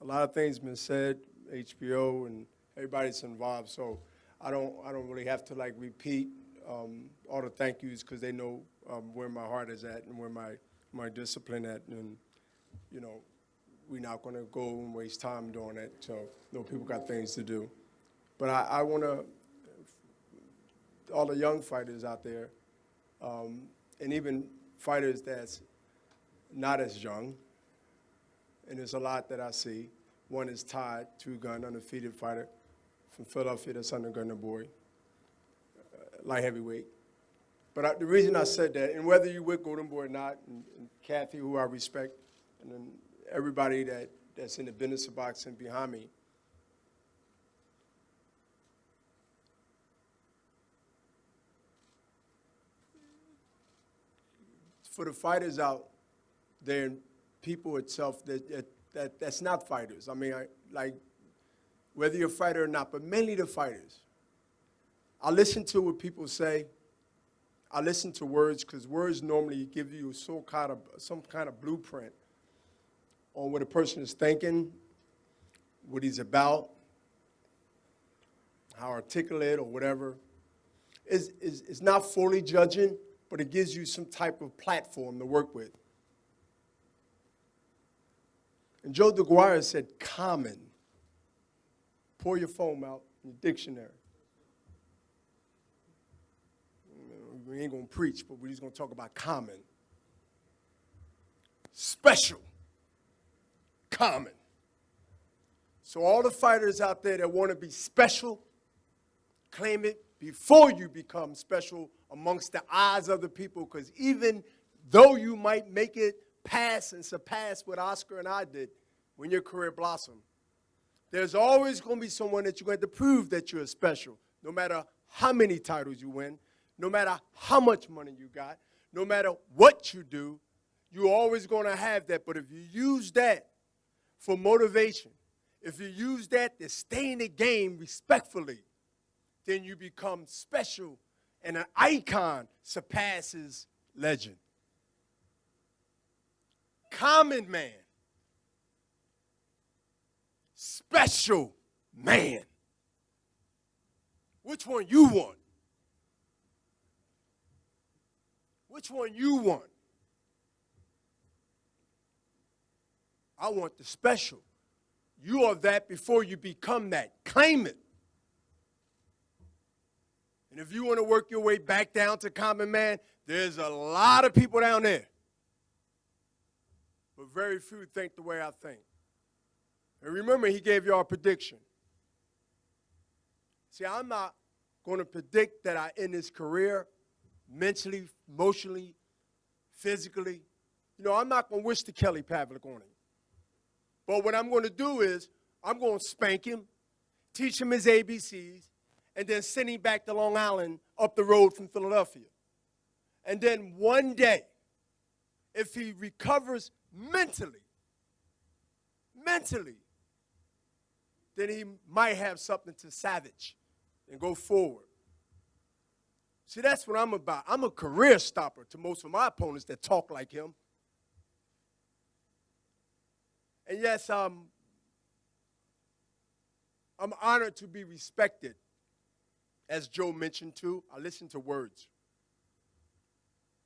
a lot of things been said, HBO and everybody's involved. So I don't really have to like repeat all the thank yous because they know where my heart is at and where my discipline at. And you know, we're not going to go and waste time doing that. So you know, people got things to do. But I want to, all the young fighters out there, and even fighters that's not as young, and there's a lot that I see. One is Todd, two-gun, undefeated fighter from Philadelphia, that's undergunner boy, light heavyweight. But the reason I said that, and whether you with Golden Boy or not, and Kathy, who I respect, and then everybody that's in the business of boxing behind me, for the fighters out there and people itself that's not fighters. I mean, like, whether you're a fighter or not, but mainly the fighters. I listen to what people say. I listen to words because words normally give you some kind of blueprint on what a person is thinking, what he's about, how articulate or whatever. It's not fully judging, but it gives you some type of platform to work with. And Joe DeGuara said common. Pour your phone out in your dictionary. We ain't going to preach, but we're just going to talk about common. Special. Common. So all the fighters out there that want to be special, claim it before you become special amongst the eyes of the people, because even though you might make it pass and surpass what Oscar and I did when your career blossomed, there's always going to be someone that you're going to prove that you're special, no matter how many titles you win, no matter how much money you got, no matter what you do, you're always going to have that. But if you use that for motivation, if you use that to stay in the game respectfully, then you become special, and an icon surpasses legend. Common man. Special man. Which one you want? Which one you want? I want the special. You are that before you become that. Claim it. And if you want to work your way back down to common man, there's a lot of people down there. But very few think the way I think. And remember, he gave you a prediction. See, I'm not going to predict that I end this career mentally, emotionally, physically. You know, I'm not going to wish the Kelly Pavlik on him. But what I'm going to do is I'm going to spank him, teach him his ABCs, and then send him back to Long Island up the road from Philadelphia. And then one day, if he recovers mentally, then he might have something to salvage and go forward. See, that's what I'm about. I'm a career stopper to most of my opponents that talk like him. And yes, I'm honored to be respected. As Joe mentioned too, I listen to words.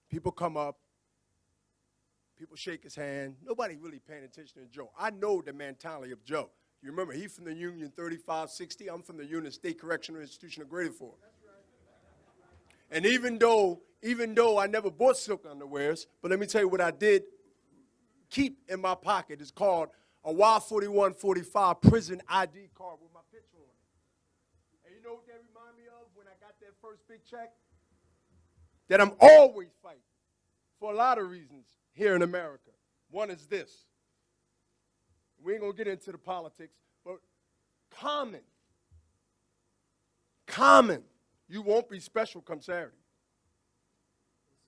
People come up, people shake his hand. Nobody really paying attention to Joe. I know the mentality of Joe. You remember, he's from the Union 3560. I'm from the Union State Correctional Institution of Greater Fort. And even though I never bought silk underwears, but let me tell you what I did keep in my pocket. It's called a Y4145 prison ID card with my picture on it. And you know what that reminded me of when I got that first big check? That I'm always fighting for a lot of reasons here in America. One is this. We ain't going to get into the politics, but common. You won't be special come Saturday.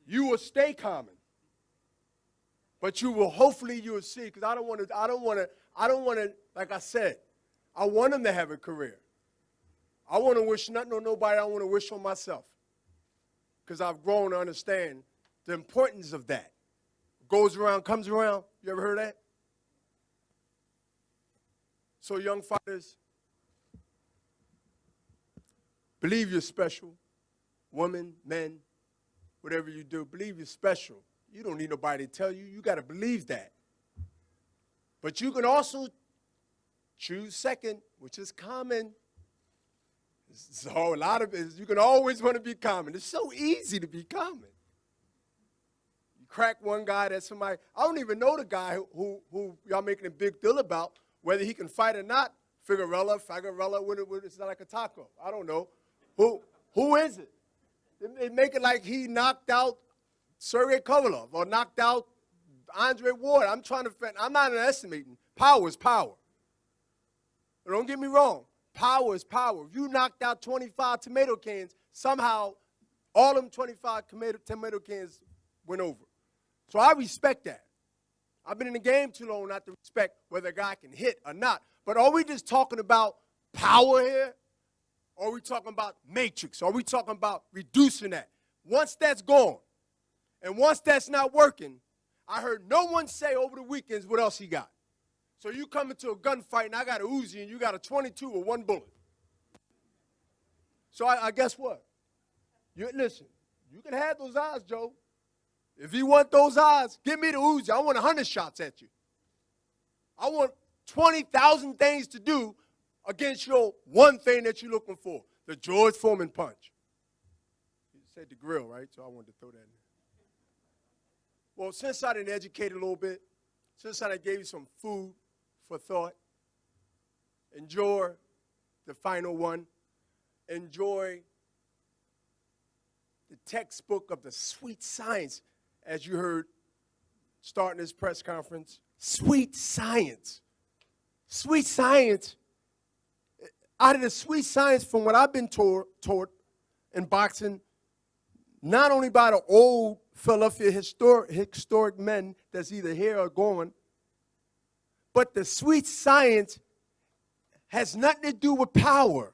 You will stay common. But you will, hopefully you will see, because I don't want to, like I said, I want him to have a career. I want to wish nothing on nobody. I want to wish on myself. Because I've grown to understand the importance of that. Goes around, comes around. You ever heard that? So young fighters, believe you're special. Women, men, whatever you do, believe you're special. You don't need nobody to tell you. You got to believe that. But you can also choose second, which is common. So a lot of it is you can always want to be common. It's so easy to be common. You crack one guy that somebody, I don't even know the guy who y'all making a big deal about, whether he can fight or not. Figueroa, it's not like a taco. I don't know. Who is it? They make it like he knocked out Sergey Kovalev or knocked out Andre Ward. I'm not underestimating. Power is power. But don't get me wrong. Power is power. If you knocked out 25 tomato cans, somehow all them 25 tomato cans went over. So I respect that. I've been in the game too long not to respect whether a guy can hit or not. But are we just talking about power here? Or are we talking about matrix? Are we talking about reducing that? Once that's gone, and once that's not working, I heard no one say over the weekends what else he got. So you come into a gunfight, and I got a Uzi, and you got a 22 with one bullet. So I guess what? Listen, you can have those eyes, Joe. If you want those eyes, give me the Uzi. I want 100 shots at you. I want 20,000 things to do against your one thing that you're looking for, the George Foreman punch. You said the grill, right? So I wanted to throw that in. Well, since I didn't educate a little bit, since I gave you some food for thought, enjoy the final one. Enjoy the textbook of the sweet science, as you heard starting this press conference. Sweet science. Sweet science. Out of the sweet science, from what I've been taught in boxing, not only by the old Philadelphia historic men that's either here or gone, but the sweet science has nothing to do with power.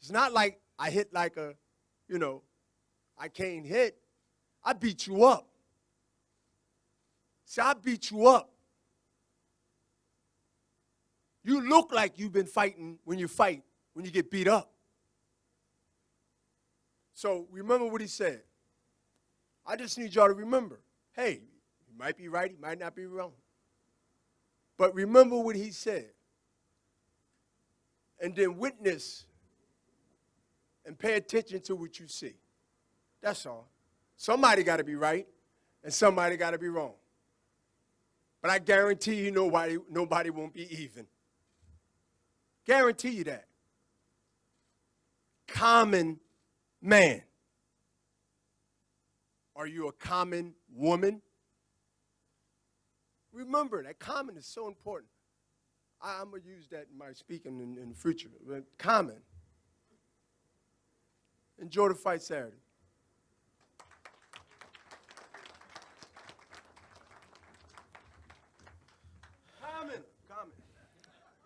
It's not like I hit like I can't hit. I beat you up. See, I beat you up. You look like you've been fighting when you fight, when you get beat up. So remember what he said. I just need y'all to remember, hey, he might be right, he might not be wrong. But remember what he said. And then witness and pay attention to what you see. That's all. Somebody got to be right, and somebody got to be wrong. But I guarantee you nobody won't be even. Guarantee you that. Common man. Are you a common woman? Remember, that common is so important. I'm going to use that in my speaking in the future. But common. Enjoy the fight Saturday. Common.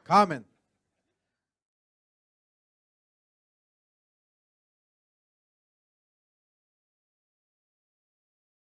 Common.